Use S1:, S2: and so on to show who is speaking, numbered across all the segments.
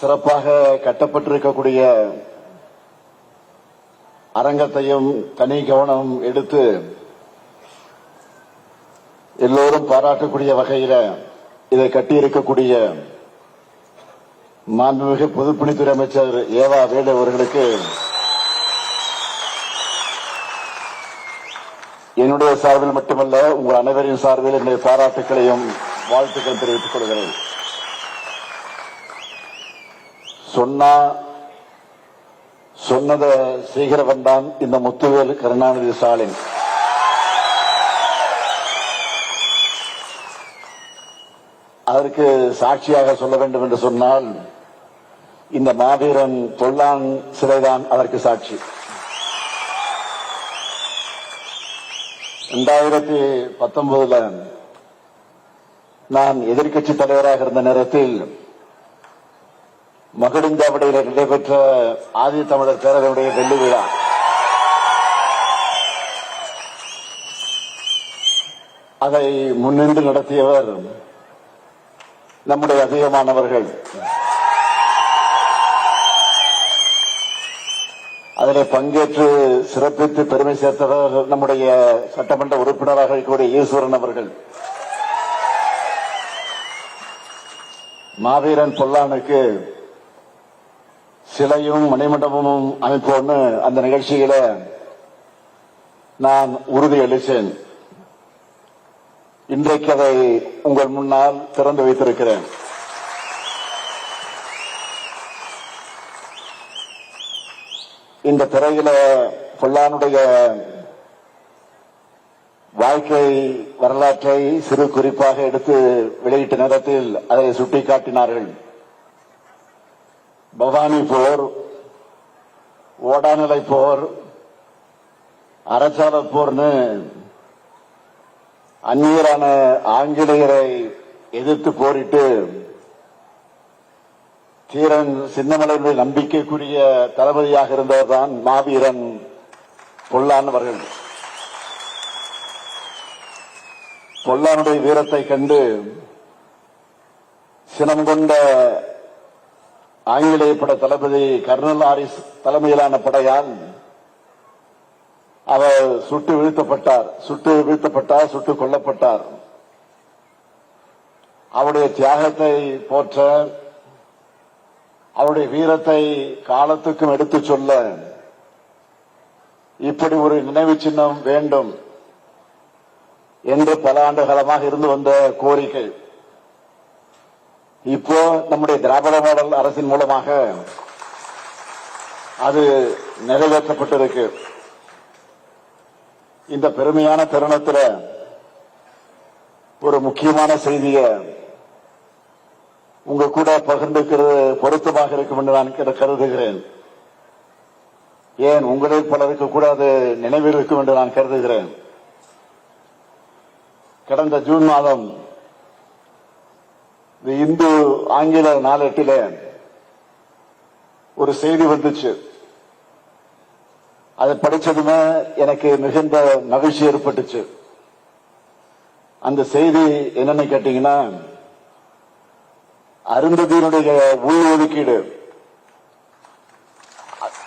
S1: சிறப்பாக கட்டப்பட்டிருக்கக்கூடிய அரங்கத்தையும் தனி கவனம் எடுத்து எல்லோரும் பாராட்டக்கூடிய வகையில் இதை கட்டியிருக்கக்கூடிய மாண்புமிகு பொதுப்பணித்துறை அமைச்சர் ஏவா வேலு அவர்களுக்கு என்னுடைய சார்பில் மட்டுமல்ல, உங்கள் அனைவரின் சார்பில் என்னுடைய பாராட்டுக்களையும் வாழ்த்துக்கள் தெரிவித்துக் கொள்கிறேன். சொன்னதை செய்கிறவன் தான் இந்த முத்துவேல் கருணாநிதி ஸ்டாலின். அதற்கு சாட்சியாக சொல்ல வேண்டும் என்று சொன்னால் இந்த மாவீரன் பொல்லான் சிலைதான் அதற்கு சாட்சி. 2019 நான் எதிர்க்கட்சி தலைவராக இருந்த நேரத்தில் மகுடஞ்சாவடியில் நடைபெற்ற ஆதி தமிழர் பேரவையுடைய வெள்ளி விழா. அதை முன்னின்று நடத்தியவர் நம்முடைய அதிகமானவர்கள். அதில் பங்கேற்று சிறப்பித்து பெருமை சேர்த்தவர் நம்முடைய சட்டமன்ற உறுப்பினராக இருக்கக்கூடிய ஈஸ்வரன் அவர்கள். மாவீரன் பொல்லானுக்கு சிலையும் மணிமண்டபமும் அமைப்போன்னு அந்த நிகழ்ச்சியில நான் உறுதி அளித்தேன். இன்றைக்கு அதை உங்கள் முன்னால் திறந்து வைத்திருக்கிறேன். இந்த திரையில பொல்லானுடைய வாழ்க்கை வரலாற்றை சிறு குறிப்பாக எடுத்து வெளியிட்ட நேரத்தில் அதை சுட்டிக்காட்டினார்கள். பவானி போர், ஓடாநிலை போர், அரசால போர்னு அந்நியரான ஆங்கிலேயரை எதிர்த்து போரிட்டு தீரன் சின்னமலையுடைய நம்பிக்கைக்குரிய தளபதியாக இருந்தவர் தான் மாவீரன் பொல்லான் அவர்கள். பொல்லானுடைய வீரத்தை கண்டு சினம் கொண்ட ஆங்கிலேய பட தளபதி கர்னல் ஹாரிஸ் தலைமையிலான படையால் அவர் சுட்டுக் கொல்லப்பட்டார். அவருடைய தியாகத்தை போற்ற, அவருடைய வீரத்தை காலத்துக்கும் எடுத்துச் சொல்ல இப்படி ஒரு நினைவு சின்னம் வேண்டும் என்று பல ஆண்டு காலமாக இருந்து வந்த கோரிக்கை இப்போ நம்முடைய திராவிட மாடல் அரசின் மூலமாக அது நிறைவேற்றப்பட்டிருக்கு. இந்த பெருமையான தருணத்தில் ஒரு முக்கியமான செய்தியை உங்க கூட பகிர்ந்துக்கிறது பொருத்தமாக இருக்கும் என்று நான் கருதுகிறேன். ஏன் உங்களில் பலருக்கு கூட அது நினைவில் இருக்கும் என்று நான் கருதுகிறேன். கடந்த ஜூன் மாதம் இந்து ஆங்கில நாளேட்டில ஒரு செய்தி வந்துச்சு. அதை படிச்சதுமே எனக்கு மிகுந்த மகிழ்ச்சி ஏற்பட்டுச்சு. அந்த செய்தி என்னன்னு கேட்டீங்கன்னா, அருந்ததியினுடைய உள் ஒதுக்கீடு,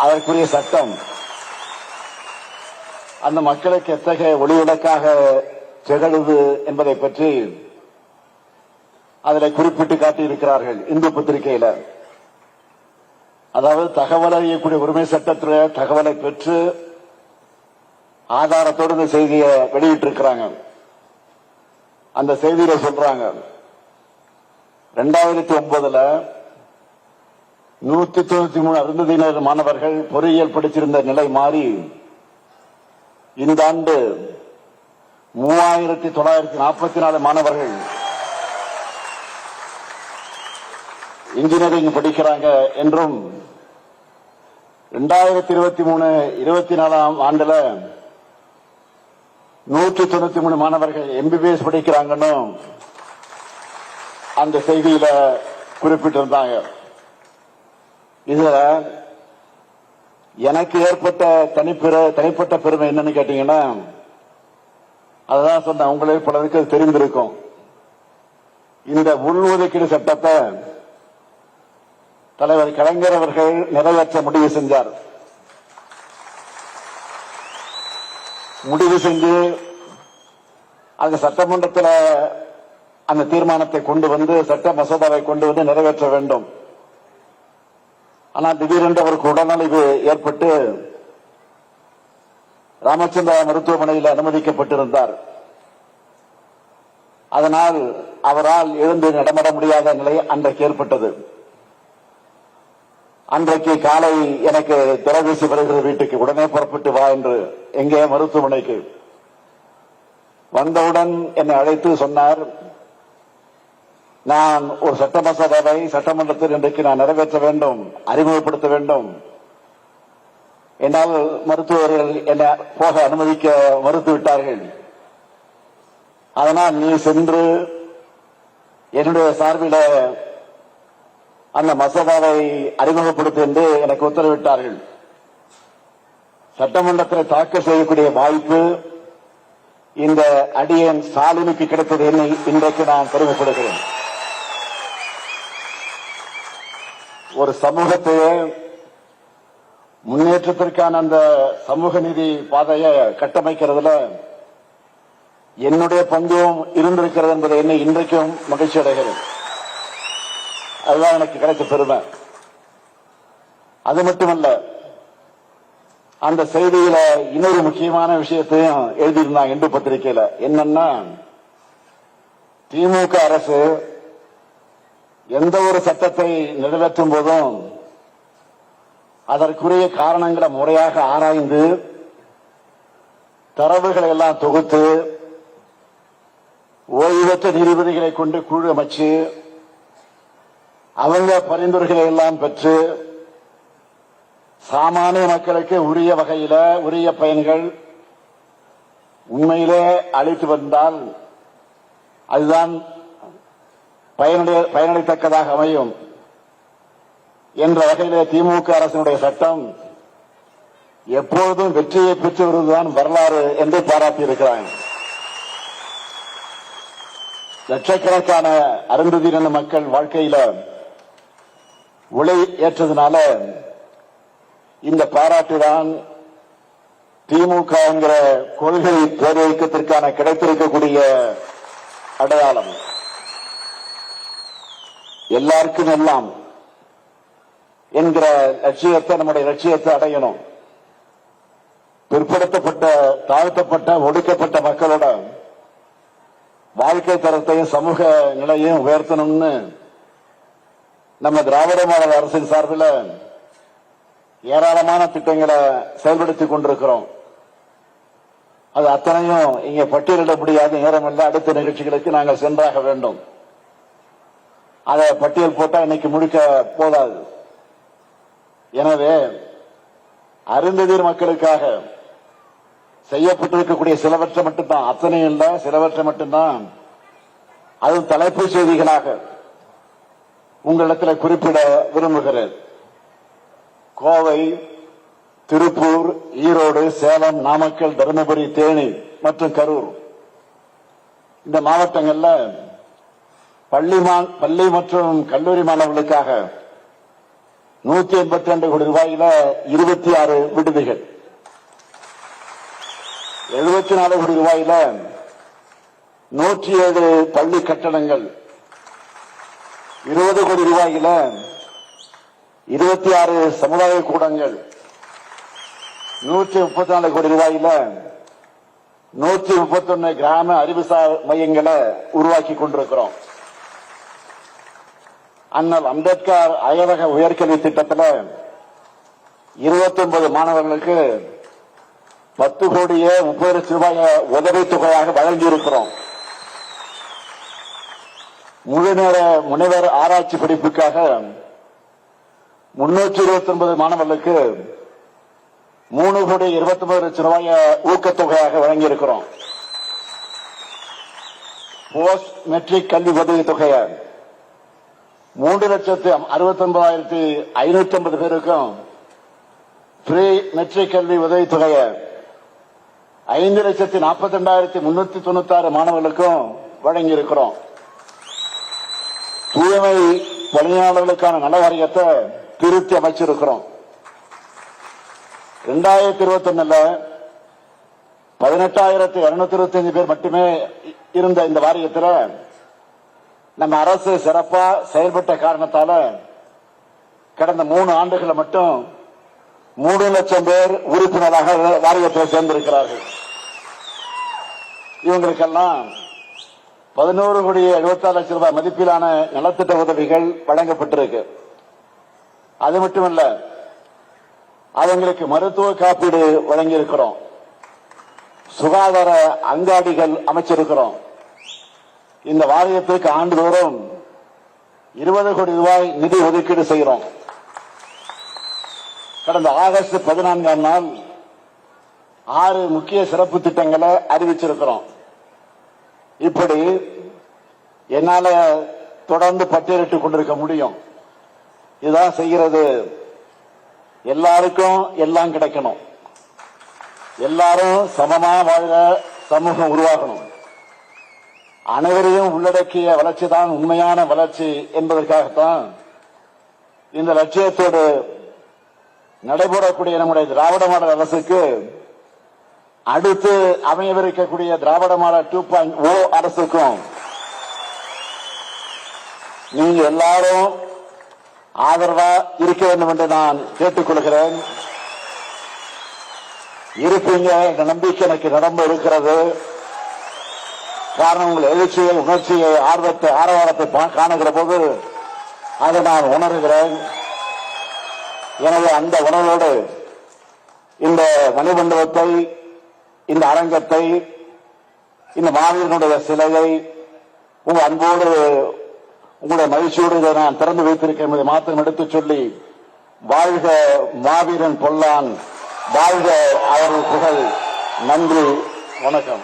S1: அதற்குரிய சட்டம் அந்த மக்களுக்கு எத்தகைய ஒளிவிளக்காக திகழுது என்பதை பற்றி அதில் குறிப்பிட்டு காட்டியிருக்கிறார்கள் இந்து பத்திரிகையில. அதாவது தகவல் அறியக்கூடிய உரிமை சட்டத்தில் தகவலை பெற்று ஆதாரத்தோடு இந்த செய்தியை வெளியிட்டிருக்கிறாங்க. அந்த செய்தியில சொல்றாங்க, 2009 193 அருந்ததியினர் மாணவர்கள் பொறியியல் படிச்சிருந்த நிலை மாறி இந்த ஆண்டு 3944 மாணவர்கள் இன்ஜினியரிங் படிக்கிறாங்க என்றும் 2023-24 ஆண்டுல 193 மாணவர்கள் எம்பிபிஎஸ் படிக்கிறாங்கன்னு அந்த செய்தியில குறிப்பிட்டிருந்தாங்க. இதுல எனக்கு ஏற்பட்ட தனிப்பட்ட பெருமை என்னன்னு கேட்டீங்கன்னா, அதான் சொன்ன உங்களே பலருக்கு தெரிந்திருக்கும். இந்த உள்ஒதுக்கீடு சட்டத்தை தலைவர் கலைஞர் அவர்கள் நிறைவேற்ற முடிவு செஞ்சார். முடிவு செஞ்சு அந்த சட்டமன்றத்தில் அந்த தீர்மானத்தை கொண்டு வந்து சட்ட மசோதாவை கொண்டு வந்து நிறைவேற்ற வேண்டும். ஆனால் திடீரென்று அவருக்கு உடல்நலிவு ஏற்பட்டு ராமச்சந்திரா மருத்துவமனையில் அனுமதிக்கப்பட்டிருந்தார். அதனால் அவரால் எழுந்து நடமாட முடியாத நிலை அன்றைக்கு ஏற்பட்டது. அன்றைக்கு காலை எனக்கு தொலைபேசி வருகிறது வீட்டுக்கு, உடனே புறப்பட்டு வா என்று. எங்கே? மருத்துவமனைக்கு. வந்தவுடன் என்னை அழைத்து சொன்னார், நான் ஒரு சட்ட மசோதாவை சட்டமன்றத்தில் இன்றைக்கு நான் நிறைவேற்ற வேண்டும், அறிமுகப்படுத்த வேண்டும். என்னால் மருத்துவர்கள் என்னை போக அனுமதிக்க மறுத்துவிட்டார்கள். அதனால் நீ சென்று என்னுடைய சார்பில் அந்த மசோதாவை அறிமுகப்படுத்த என்று எனக்கு உத்தரவிட்டார்கள். சட்டமன்றத்தில் தாக்கல் செய்யக்கூடிய வாய்ப்பு இந்த அடியேன் ஸ்டாலினுக்கு கிடைத்தது என்னை இன்றைக்கு நான் பெருமைப்படுகிறேன். ஒரு சமூகத்தையே முன்னேற்றத்திற்கான அந்த சமூக நீதி பாதையை கட்டமைக்கிறதுல என்னுடைய பங்கும் இருந்திருக்கிறது என்பதை என்னை இன்றைக்கும் மகிழ்ச்சி அடைகிறேன். அதுதான் எனக்கு கிடைத்த பெருமை. அது மட்டுமல்ல, அந்த செய்தியில இன்னொரு முக்கியமான விஷயத்தையும் எழுதியிருந்தாங்க இந்து பத்திரிகையில. என்னன்னா, திமுக அரசு எந்த ஒரு சட்டத்தை நிறைவேற்றும் போதும் அதற்குரிய காரணங்களை முறையாக ஆராய்ந்து தரவுகளை எல்லாம் தொகுத்து ஓய்வற்ற நீதிபதிகளை கொண்டு குழு அமைச்சு அவங்க பரிந்துரைகளை எல்லாம் பெற்று சாமானிய மக்களுக்கு உரிய வகையில உரிய பயன்கள் உண்மையிலே அளித்து வந்தால் அதுதான் பயனளித்தக்கதாக அமையும் என்ற வகையிலே திமுக அரசினுடைய சட்டம் எப்பொழுதும் வெற்றியை பெற்று வருவதுதான் வரலாறு என்று பாராட்டியிருக்கிறாங்க. லட்சக்கணக்கான அருந்ததியின மக்கள் வாழ்க்கையில உழை ஏற்றதுனால இந்த பாராட்டுதான் திமுக என்கிற கொள்கை பேரியக்கத்திற்கான கிடைத்திருக்கக்கூடிய அடையாளம். எல்லாருக்கும் எல்லாம் என்கிற லட்சியத்தை, நம்முடைய லட்சியத்தை அடையணும். பிற்படுத்தப்பட்ட, தாழ்த்தப்பட்ட, ஒடுக்கப்பட்ட மக்களோட வாழ்க்கை தரத்தையும் சமூக நிலையும் உயர்த்தணும்னு நம்ம திராவிட மாடல் அரசின் சார்பில் ஏராளமான திட்டங்களை செயல்படுத்திக் கொண்டிருக்கிறோம். அது அத்தனையும் இங்கே பட்டியலிட முடியாத நேரமல்ல. அடுத்த நிகழ்ச்சிகளுக்கு நாங்கள் சென்றாக வேண்டும். அதை பட்டியல் போட்டா இன்னைக்கு முழுக்க போதாது. எனவே அருந்ததியர் மக்களுக்காக செய்யப்பட்டிருக்கக்கூடிய சிலவற்றை மட்டும்தான், அத்தனையும் இல்ல, சிலவற்றை மட்டும்தான், அதுவும் தலைப்பு செய்திகளாக உங்களிடத்தில் குறிப்பிட விரும்புகிறேன். கோவை, திருப்பூர், ஈரோடு, சேலம், நாமக்கல், தருமபுரி, தேனி மற்றும் கரூர் இந்த மாவட்டங்கள்ல பள்ளி மற்றும் கல்லூரி மாணவர்களுக்காக 182 கோடி ரூபாயில 26 விடுதிகள், 74 கோடி ரூபாயில 107 பள்ளி கட்டடங்கள், 20 கோடி ரூபாயில 26 சமுதாய கூடங்கள், 134 கோடி ரூபாயில 131 கிராம அறிவுசார் மையங்களை உருவாக்கி கொண்டிருக்கிறோம். அண்ணல் அம்பேத்கர் அயலக உயர்கல்வி திட்டத்தில் 29 மாணவர்களுக்கு 10 கோடியே 30 லட்சம் ரூபாய் உதவித்தொகையாக வழங்கியிருக்கிறோம். முழுநேர முனைவர் ஆராய்ச்சி படிப்புக்காக 329 மாணவர்களுக்கு 3 கோடி 29 லட்சம் ரூபாய் ஊக்கத்தொகையாக வழங்கியிருக்கிறோம். போஸ்ட் மெட்ரிக் கல்வி உதவி தொகையை 3,69,550 பேருக்கும், ப்ரீ மெட்ரிக் கல்வி உதவி தொகையை 5,42,396 மாணவர்களுக்கும் வழங்கியிருக்கிறோம். தூய்மை பணியாளர்களுக்கான நல வாரியத்தை திருத்தி அமைச்சிருக்கிறோம். 2021 18,225 பேர் மட்டுமே இருந்த இந்த வாரியத்தில் நம்ம அரசு சிறப்பா செயல்பட்ட காரணத்தால கடந்த 3 ஆண்டுகளை மட்டும் 3 லட்சம் பேர் உறுப்பினராக வாரியத்தில் சேர்ந்திருக்கிறார்கள். இவங்களுக்கெல்லாம் 11,76,00,000 மதிப்பிலான நலத்திட்ட உதவிகள் வழங்கப்பட்டிருக்கு. அது மட்டுமல்ல, அவங்களுக்கு மருத்துவ காப்பீடு வழங்கியிருக்கிறோம். சுகாதார அங்காடிகள் அமைச்சிருக்கிறோம். இந்த வாரியத்திற்கு ஆண்டுதோறும் 20 கோடி ரூபாய் நிதி ஒதுக்கீடு செய்கிறோம். கடந்த ஆகஸ்ட் 14ஆம் நாள் 6 முக்கிய சிறப்பு திட்டங்களை அறிவிச்சிருக்கிறோம். இப்படி என்னால தொடர்ந்து பட்டியலிட்டுக் கொண்டிருக்க முடியும். இதுதான் செய்கிறது. எல்லாருக்கும் எல்லாம் கிடைக்கணும், எல்லாரும் சமமா வாழ சமூகம் உருவாகணும், அனைவரையும் உள்ளடக்கிய வளர்ச்சி தான் உண்மையான வளர்ச்சி என்பதற்காகத்தான் இந்த லட்சியத்தோடு நடைபெறக்கூடிய நம்முடைய திராவிட மாடல் அரசுக்கு அடுத்து அமையவிருக்கக்கூடிய திராவிட மாடல் 2.0 அரசுக்கும் நீங்க எல்லாரும் ஆதரவா இருக்க வேண்டும் என்று நான் கேட்டுக்கொள்கிறேன். இருப்பீங்க என்ற நம்பிக்கை எனக்கு நிரம்ப இருக்கிறது. காரணம், உங்கள் எழுச்சியை, உணர்ச்சியை, ஆர்வத்தை, ஆரவாரத்தை காணுகிற போது அதை நான் உணர்கிறேன். எனவே அந்த உணர்வோடு இந்த மணிமண்டபத்தை, இந்த அரங்கத்தை, இந்த மாவீரனுடைய சிலையை உங்கள் அன்போடு, உங்களுடைய மகிழ்ச்சியோடு இதை நான் திறந்து வைத்திருக்கேன் என்பதை மாத்திரம் எடுத்துச் சொல்லி, வாழ்க மாவீரன் பொல்லான், வாழ்க அவர்கள் புகழ். நன்றி, வணக்கம்.